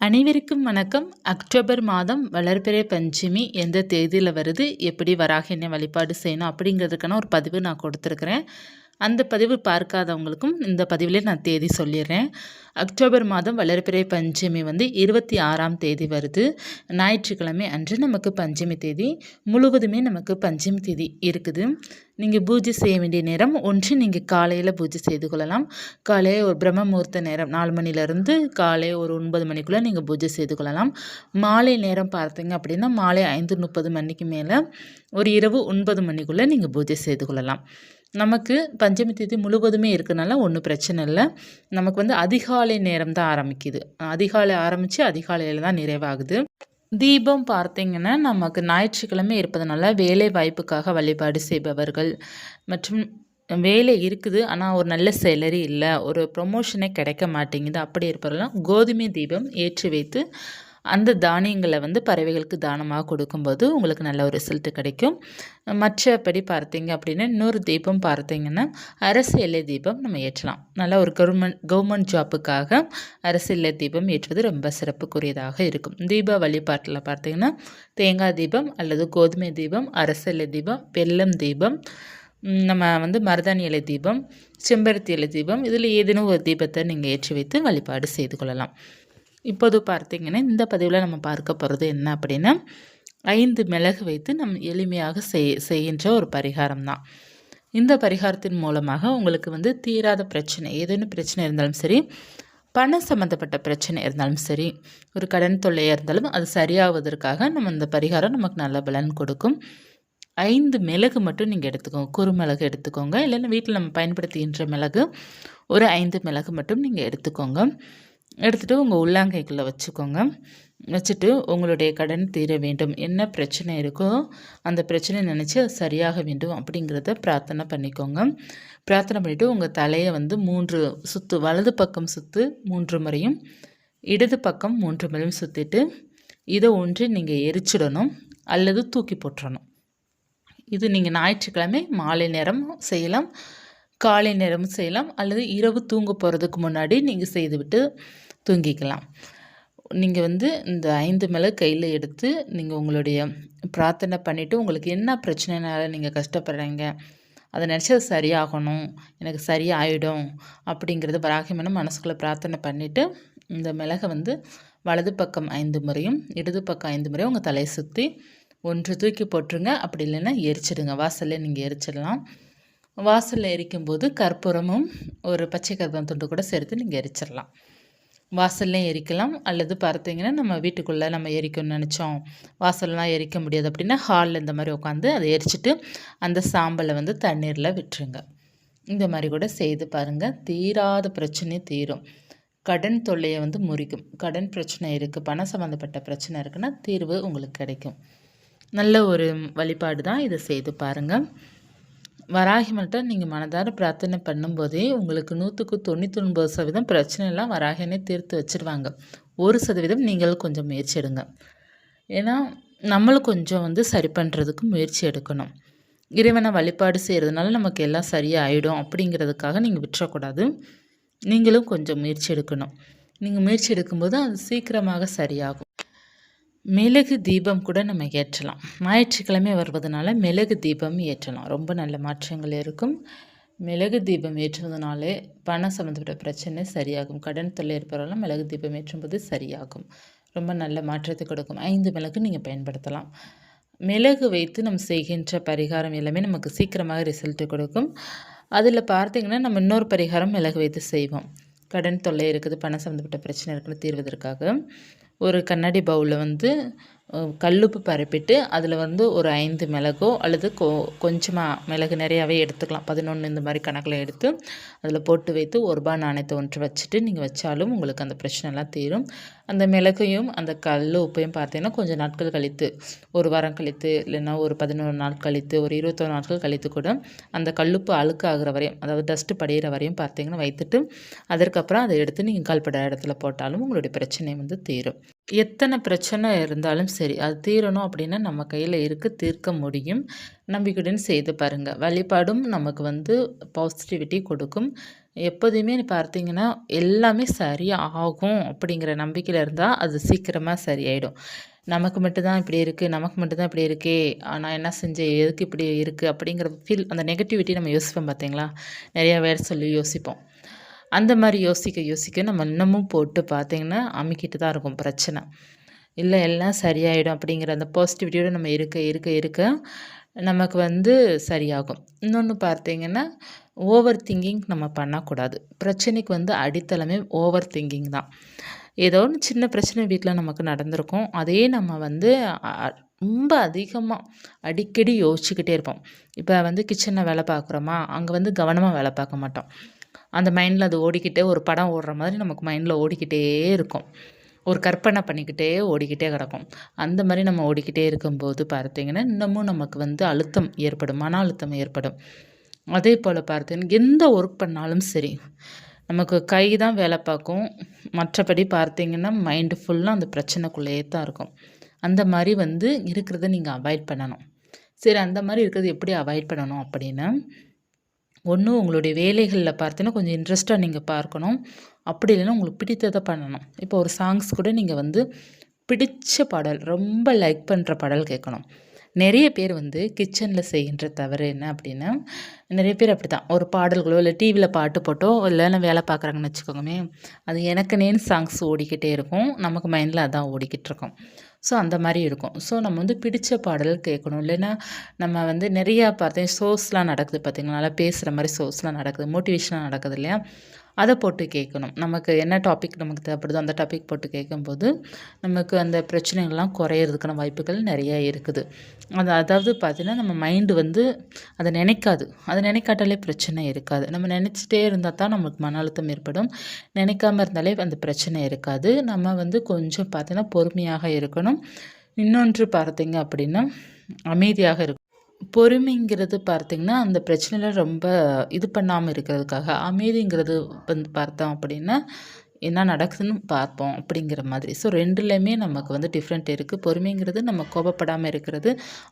அனைவருக்கும் வணக்கம். அக்டோபர் மாதம் வளர்பிறை பஞ்சமி எந்த தேதியில் வருது, எப்படி வராகினை வழிபாடு செய்யணும் அப்படிங்கிறதுக்கான ஒரு பதிவு நான் கொடுத்துருக்குறேன். அந்த பதிவு பார்க்காதவங்களுக்கும் இந்த பதிவிலே நான் தேதி சொல்லிடுறேன். அக்டோபர் மாதம் வளர்பிறை பஞ்சமி 26ஆம் தேதி வருது. ஞாயிற்றுக்கிழமை அன்று நமக்கு பஞ்சமி தேதி முழுவதுமே நமக்கு பஞ்சமி தேதி இருக்குது. நீங்கள் பூஜை செய்ய வேண்டிய நேரம் ஒன்று, நீங்கள் காலையில் பூஜை செய்து கொள்ளலாம். காலையில் ஒரு பிரம்ம முகூர்த்த நேரம் 4 மணிலேருந்து காலை ஒரு 9 மணிக்குள்ளே நீங்கள் பூஜை செய்து கொள்ளலாம். மாலை நேரம் பார்த்தீங்க அப்படின்னா மாலை 5:30 மணிக்கு மேலே ஒரு இரவு 9 மணிக்குள்ளே நீங்கள் பூஜை செய்து கொள்ளலாம். நமக்கு பஞ்சமி தேதி முழுவதுமே இருக்கிறனால ஒன்றும் பிரச்சனை இல்லை. நமக்கு அதிகாலை நேரம் தான் ஆரம்பிக்குது. அதிகாலை ஆரம்பித்து அதிகாலையில் தான் நிறைவாகுது. தீபம் பார்த்தீங்கன்னா நமக்கு ஞாயிற்றுக்கிழமை இருப்பதனால வேலை வாய்ப்புக்காக வழிபாடு செய்பவர்கள் மற்றும் வேலை இருக்குது ஆனால் ஒரு நல்ல சேலரி இல்லை, ஒரு ப்ரொமோஷனே கிடைக்க மாட்டேங்குது, அப்படி இருப்பவரெல்லாம் கோதுமை தீபம் ஏற்றி வைத்து அந்த தானியங்களை பறவைகளுக்கு தானமாக கொடுக்கும்போது உங்களுக்கு நல்ல ஒரு ரிசல்ட் கிடைக்கும். மற்றபடி பார்த்தீங்க அப்படின்னா இன்னொரு தீபம் பார்த்தீங்கன்னா அரசு எல்லை தீபம் நம்ம ஏற்றலாம். நல்ல ஒரு கவர்மெண்ட் ஜாப்புக்காக அரசு எல்லை தீபம் ஏற்றுவது ரொம்ப சிறப்புக்குரியதாக இருக்கும். தீப வழிபாட்டில் பார்த்தீங்கன்னா தேங்காய் தீபம் அல்லது கோதுமை தீபம், அரசு எல்லை தீபம், வெல்லம் தீபம், நம்ம மருதாணி இலை தீபம், செம்பருத்தி இலை தீபம், இதில் ஏதேனும் ஒரு தீபத்தை நீங்கள் ஏற்றி வைத்து வழிபாடு செய்து கொள்ளலாம். இப்போது பார்த்தீங்கன்னா இந்த பதிவில் நம்ம பார்க்க போகிறது என்ன அப்படின்னா 5 மிளகு வைத்து நம்ம எளிமையாக செய்கின்ற ஒரு பரிகாரம் தான். இந்த பரிகாரத்தின் மூலமாக உங்களுக்கு தீராத பிரச்சனை, ஏதேனும் பிரச்சனை இருந்தாலும் சரி, பணம் சம்மந்தப்பட்ட பிரச்சனை இருந்தாலும் சரி, ஒரு கடன் தொல்லையாக இருந்தாலும் அது சரியாவதற்காக நம்ம இந்த பரிகாரம் நமக்கு நல்ல பலன் கொடுக்கும். 5 மிளகு மட்டும் நீங்கள் எடுத்துக்கோங்க. குறுமிளகு எடுத்துக்கோங்க, இல்லைன்னா வீட்டில் நம்ம பயன்படுத்துகின்ற மிளகு ஒரு 5 மிளகு மட்டும் நீங்கள் எடுத்துக்கோங்க. எடுத்துகிட்டு உங்கள் உள்ளாங்கைக்குள்ளே வச்சுக்கோங்க. வச்சுட்டு உங்களுடைய கடன் தீர வேண்டும், என்ன பிரச்சனை இருக்கோ அந்த பிரச்சனை நினச்சி அது சரியாக வேண்டும் அப்படிங்கிறத பிரார்த்தனை பண்ணிக்கோங்க. பிரார்த்தனை பண்ணிவிட்டு உங்கள் தலையை 3 சுற்று, வலது பக்கம் சுற்று 3 முறையும், இடது பக்கம் 3 முறையும் சுற்றிட்டு இதை ஒன்று நீங்கள் எரிச்சிடணும் அல்லது தூக்கி போட்டுறணும். இது நீங்கள் ஞாயிற்றுக்கிழமை மாலை நேரம் செய்யலாம், காலை நேரமும் செய்யலாம், அல்லது இரவு தூங்க போகிறதுக்கு முன்னாடி நீங்கள் செய்துவிட்டு தூங்கிக்கலாம். நீங்கள் இந்த 5 மிளகு கையில் எடுத்து நீங்கள் உங்களுடைய பிரார்த்தனை பண்ணிவிட்டு உங்களுக்கு என்ன பிரச்சனைனால நீங்கள் கஷ்டப்படுறீங்க, அதை நினச்சி அது சரியாகணும், எனக்கு சரியாயிடும் அப்படிங்கிறது வராகிமன மனசுக்குள்ளே பிரார்த்தனை பண்ணிவிட்டு இந்த மிளகை வலது பக்கம் 5 முறையும் இடது பக்கம் 5 முறையும் உங்கள் தலையை சுற்றி ஒன்று தூக்கி போட்டுருங்க. அப்படி இல்லைன்னா எரிச்சிடுங்க. வாசல்லே நீங்கள் எரிச்சிடலாம். வாசலில் எரிக்கும்போது கற்பூரமும் ஒரு பச்சை கற்பூரம் துண்டு கூட சேர்த்து நீங்கள் எரிச்சிடலாம். வாசல்லையும் எரிக்கலாம், அல்லது பார்த்தீங்கன்னா நம்ம வீட்டுக்குள்ளே நம்ம எரிக்கணும்னு நினச்சோம், வாசல்லாம் எரிக்க முடியாது அப்படின்னா ஹாலில் இந்த மாதிரி உட்காந்து அதை எரிச்சிட்டு அந்த சாம்பலை தண்ணீரில் விட்டுருங்க. இந்த மாதிரி கூட செய்து பாருங்கள். தீராத பிரச்சனை தீரும். கடன் தொல்லையை முறிக்கும். கடன் பிரச்சனை இருக்குது, பணம் சம்மந்தப்பட்ட பிரச்சனை இருக்குன்னா தீர்வு உங்களுக்கு கிடைக்கும். நல்ல ஒரு வழிபாடு தான். இதை செய்து பாருங்கள். வராகி மட்டும் நீங்கள் மனதார பிரார்த்தனை பண்ணும்போதே உங்களுக்கு 99% பிரச்சனைலாம் வராகினே தீர்த்து வச்சுருவாங்க. 1% நீங்கள் கொஞ்சம் முயற்சி எடுங்க. ஏன்னா நம்மளும் கொஞ்சம் சரி பண்ணுறதுக்கு முயற்சி எடுக்கணும். இறைவனை வழிபாடு செய்கிறதுனால நமக்கு எல்லாம் சரியாயிடும் அப்படிங்கிறதுக்காக நீங்கள் விட்டுறக்கூடாது. நீங்களும் கொஞ்சம் முயற்சி எடுக்கணும். நீங்கள் முயற்சி எடுக்கும்போது அது சீக்கிரமாக சரியாகும். மிளகு தீபம் கூட நம்ம ஏற்றலாம். ஞாயிற்றுக்கிழமை வருவதனால மிளகு தீபம் ஏற்றலாம். ரொம்ப நல்ல மாற்றங்கள் இருக்கும். மிளகு தீபம் ஏற்றுவதனாலே பணம் சம்மந்தப்பட்ட பிரச்சனை சரியாகும். கடன் தொல்லை இருப்பவரெல்லாம் மிளகு தீபம் ஏற்றும்போது சரியாகும். ரொம்ப நல்ல மாற்றத்தை கொடுக்கும். 5 மிளகு நீங்கள் பயன்படுத்தலாம். மிளகு வைத்து நம்ம செய்கின்ற பரிகாரம் எல்லாமே நமக்கு சீக்கிரமாக ரிசல்ட்டு கொடுக்கும். அதில் பார்த்தீங்கன்னா நம்ம இன்னொரு பரிகாரம் மிளகு வைத்து செய்வோம். கடன் தொல்லை இருக்குது, பணம் சம்மந்தப்பட்ட பிரச்சனை இருக்குன்னு தீர்வதற்காக ஒரு கண்ணாடி பவுலில் கல்லுப்பு பரப்பிட்டு அதில் ஒரு 5 மிளகோ அல்லது கொஞ்சமாக மிளகு நிறையாவே எடுத்துக்கலாம், 11 இந்த மாதிரி கணக்கில் எடுத்து அதில் போட்டு வைத்து ₹1 நாணயத்தை ஒன்று வச்சுட்டு நீங்கள் வச்சாலும் உங்களுக்கு அந்த பிரச்சனைலாம் தீரும். அந்த மிளகையும் அந்த கல் உப்பையும் பார்த்தீங்கன்னா கொஞ்சம் நாட்கள் கழித்து, ஒரு வாரம் கழித்து, இல்லைன்னா ஒரு 11 நாள் கழித்து, ஒரு 21 நாட்கள் கழித்து கூட அந்த கல்லுப்பு அழுக்கு ஆகிற வரையும், அதாவது டஸ்ட்டு படிகிற வரையும் பார்த்தீங்கன்னா வைத்துட்டு அதற்கப்புறம் அதை எடுத்து நீங்கள் கால்பட இடத்துல போட்டாலும் உங்களுடைய பிரச்சனை தீரும். எத்தனை பிரச்சனை இருந்தாலும் சரி, அது தீரணும் அப்படின்னா நம்ம கையில் தீர்க்க முடியும். நம்பிக்கையுடன் செய்து பாருங்கள். வழிபாடும் நமக்கு பாசிட்டிவிட்டி கொடுக்கும். எப்போதையுமே பார்த்தீங்கன்னா, எல்லாமே சரியாகும் அப்படிங்கிற நம்பிக்கையில இருந்தா, அது சீக்கிரமா சரியாயிடும். நமக்கு மட்டும் தான் இப்படி இருக்கு, நமக்கு மட்டும் தான் இப்படி இருக்கே, நான் என்ன செஞ்சேன்? எதுக்கு இப்படி இருக்கு? அப்படிங்கிற அந்த நெகட்டிவிட்டி நம்ம யோசிப்போம் பார்த்தீங்களா? நெறையா வேற சொல்லி யோசிப்போம். அந்த மாரி யோசிக்க யோசிக்க நம்ம இன்னமும் போட்டு பார்த்தீங்கன்னா, அமுக்கிட்டு தான் இருக்கும் பிரச்சனை. இல்ல எல்லாம் சரியாயிடும் அப்படிங்கிற அந்த பாசிட்டிவிட்டியோட நம்ம இருக்க இருக்க இருக்க நமக்கு சரியாகும். இன்னொன்னு பார்த்தீங்கன்னா, ஓவர் திங்கிங் நம்ம பண்ணக்கூடாது. பிரச்சனைக்கு அடித்தளமே ஓவர் திங்கிங் தான். ஏதோ ஒண்ணு சின்ன பிரச்சனை வீட்ல நமக்கு நடந்திருக்கும். அதே நம்ம ரொம்ப அதிகமா அடிக்கடி யோசிச்சுக்கிட்டே இருப்போம். இப்ப கிச்சன்ல வேலை பார்க்குறோமா, அங்க கவனமா வேலை பார்க்க மாட்டோம். அந்த மைண்ட்ல அது ஓடிக்கிட்டே ஒரு படம் ஓடுற மாதிரி நமக்கு மைண்ட்ல ஓடிக்கிட்டே இருக்கும். ஒரு கற்பனை பண்ணிக்கிட்டே ஓடிக்கிட்டே கிடக்கும். அந்த மாரி நம்ம ஓடிக்கிட்டே இருக்கும்போது பார்த்தீங்கன்னா, இன்னமும் நமக்கு அழுத்தம் ஏற்படும். மன அழுத்தம் ஏற்படும். அதேபோல பார்த்தீங்கன்னா, எந்த ஒர்க் பண்ணாலும் சரி, நமக்கு கை தான் வேலை பார்க்கும். மற்றபடி பார்த்தீங்கன்னா, மைண்டு ஃபுல்லா அந்த பிரச்சனைக்குள்ளேயே தான் இருக்கும். அந்த மாரி இருக்கிறத நீங்க அவாய்ட் பண்ணணும். சரி அந்த மாரி இருக்கிறத எப்படி அவாய்ட் பண்ணணும் அப்படின்னா, ஒண்ணு உங்களுடைய வேலைகள்ல பார்த்தீங்கன்னா, கொஞ்சம் இன்ட்ரெஸ்ட்டா நீங்க பார்க்கணும். அப்படி இல்லைன்னா உங்களுக்கு பிடித்தத பண்ணணும். இப்போ ஒரு சாங்ஸ் கூட நீங்க பிடிச்ச பாடல், ரொம்ப லைக் பண்ற பாடல் கேட்கணும். நெறைய பேர் கிச்சன்ல செய்கின்ற தவறு என்ன அப்படின்னா, நெறைய பேர் அப்படித்தான். ஒரு பாடல்களோ, இல்ல டிவில பாட்டு போட்டோ, இல்லன்னா வேலை பார்க்குறாங்கன்னு வச்சுக்கோங்கமே, அது எனக்குன்னேன்னு சாங்ஸ் ஓடிக்கிட்டே இருக்கும். நமக்கு மைண்ட்ல அதான் ஓடிக்கிட்டு இருக்கும். ஸோ அந்த மாரி இருக்கும். ஸோ நம்ம பிடிச்ச பாடல் கேட்கணும். இல்லைன்னா நம்ம நிறையா பார்த்தேன் ஷோஸ்லாம் நடக்குது பார்த்தீங்களா, நல்லா பேசுகிற மாரி ஷோஸ்லாம் நடக்குது. மோட்டிவேஷனா நடக்குது இல்லையா? அத போட்டு கேட்கணும். நமக்கு என்ன டாபிக் நமக்கு தேவைப்படுதோ அந்த டாபிக் போட்டு கேட்கும்போது, நமக்கு அந்த பிரச்சனைகள்லாம் குறையிறதுக்கான வாய்ப்புகள் நெறைய இருக்குது. அதாவது பார்த்தீங்கன்னா, நம்ம மைண்டு அத நினைக்காது. அத நினைக்காட்டாலே பிரச்சனை இருக்காது. நம்ம நினைச்சிட்டே இருந்தா தான் நமக்கு மன அழுத்தம் ஏற்படும். நினைக்காம இருந்தாலே அந்த பிரச்சனை இருக்காது. நம்ம கொஞ்சம் பார்த்தீங்கன்னா, பொறுமையாக இருக்கணும். இன்னொன்று பார்த்தீங்க அப்படின்னா, அமைதியாக இருக்கணும். பொறுமைங்கிறது பார்த்தீங்கன்னா, அந்த பிரச்சனையில ரொம்ப இது பண்ணாம இருக்கிறதுக்காக. அமைதிங்கிறது பார்த்தோம் அப்படின்னா, என்ன நடக்குதுன்னு பார்ப்போம் அப்படிங்கிற மாதிரி. ஸோ 2லயுமே நமக்கு டிஃப்ரெண்ட் இருக்கு. பொறுமைங்கிறது நம்ம கோபப்படாம இருக்கிறது.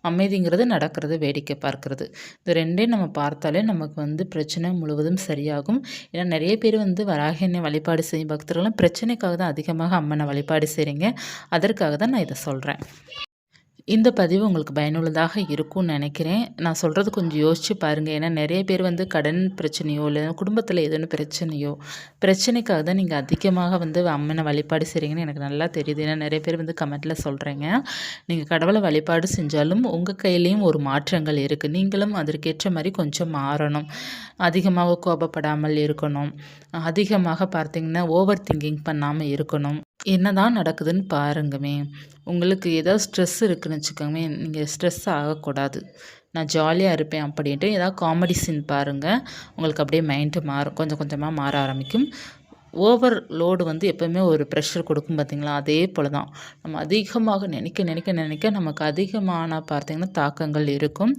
அமைதிங்கிறது நடக்கிறத வேடிக்கை பார்க்கிறது. இந்த 2யும் நம்ம பார்த்தாலே நமக்கு பிரச்சனை முழுவதும் சரியாகும். ஏன்னா நெறைய பேர் வராகி அன்னை வழிபாடு செய்யும் பக்தர்கள்லாம் பிரச்சனைக்காக தான் அதிகமாக அம்மனை வழிபாடு செய்றீங்க. அதற்காக தான் நான் இத சொல்றேன். இந்த பதிவு உங்களுக்கு பயனுள்ளதாக இருக்கும்னு நினைக்கிறேன். நான் சொல்கிறது கொஞ்சம் யோசிச்சு பாருங்க. ஏன்னா நெறைய பேர் கடன் பிரச்சனையோ, இல்ல குடும்பத்தில ஏதேனும் பிரச்சனையோ, பிரச்சனைக்காக தான் நீங்க அதிகமாக அம்மனை வழிபாடு செய்றீங்கன்னு எனக்கு நல்லா தெரியுது. ஏன்னா நெறைய பேர் கமெண்ட்ல சொல்றீங்க. நீங்க கடவுள வழிபாடு செஞ்சாலும் உங்க கையிலயும் ஒரு மாற்றங்கள் இருக்கு. நீங்களும் அதற்கேற்ற மாரி கொஞ்சம் மாறணும். அதிகமாக கோபப்படாமல் இருக்கணும். அதிகமாக பார்த்தீங்கன்னா, ஓவர் திங்கிங் பண்ணாம இருக்கணும். என்னதான் நடக்குதுன்னு பாருங்கமே. உங்களுக்கு ஏதாவது ஸ்ட்ரெஸ் இருக்குன்னு வச்சுக்கோங்களேன், நீங்க ஸ்ட்ரெஸ் ஆகக்கூடாது. நான் ஜாலியா இருப்பேன் அப்படின்ட்டு ஏதாவது காமெடி சீன் பாருங்க. உங்களுக்கு அப்படியே மைண்டு மாறும். கொஞ்சம் கொஞ்சமா மாற ஆரம்பிக்கும். ஓவர் லோடு எப்பவுமே ஒரு ப்ரெஷர் கொடுக்கும் பார்த்தீங்களா? அதே போல தான். நம்ம அதிகமாக நினைக்க நினைக்க நினைக்க நமக்கு அதிகமான பார்த்தீங்கன்னா தாக்கங்கள் இருக்கும்.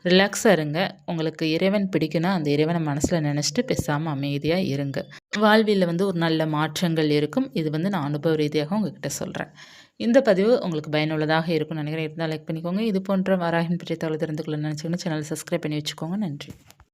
ரிலாக்ஸா இருங்க. உங்களுக்கு இறைவன் பிடிக்குன்னா, அந்த இறைவன மனசுல நினைச்சுட்டு பேசாம அமைதியா இருங்க. வாழ்வியல்ல ஒரு நல்ல மாற்றங்கள் இருக்கும். இது நான் அனுபவ ரீதியாக உங்ககிட்ட சொல்றேன். இந்த பதிவு உங்களுக்கு பயனுள்ளதாக இருக்கும்னு நினைக்கிறேன். இருந்தால் லைக் பண்ணிக்கோங்க. இது போன்ற வராகியின் பற்றிய தகவல் தெரிந்து கொள்ள நினைச்சீங்கன்னா சேனலை சப்ஸ்கிரைப் பண்ணி வச்சுக்கோங்க. நன்றி.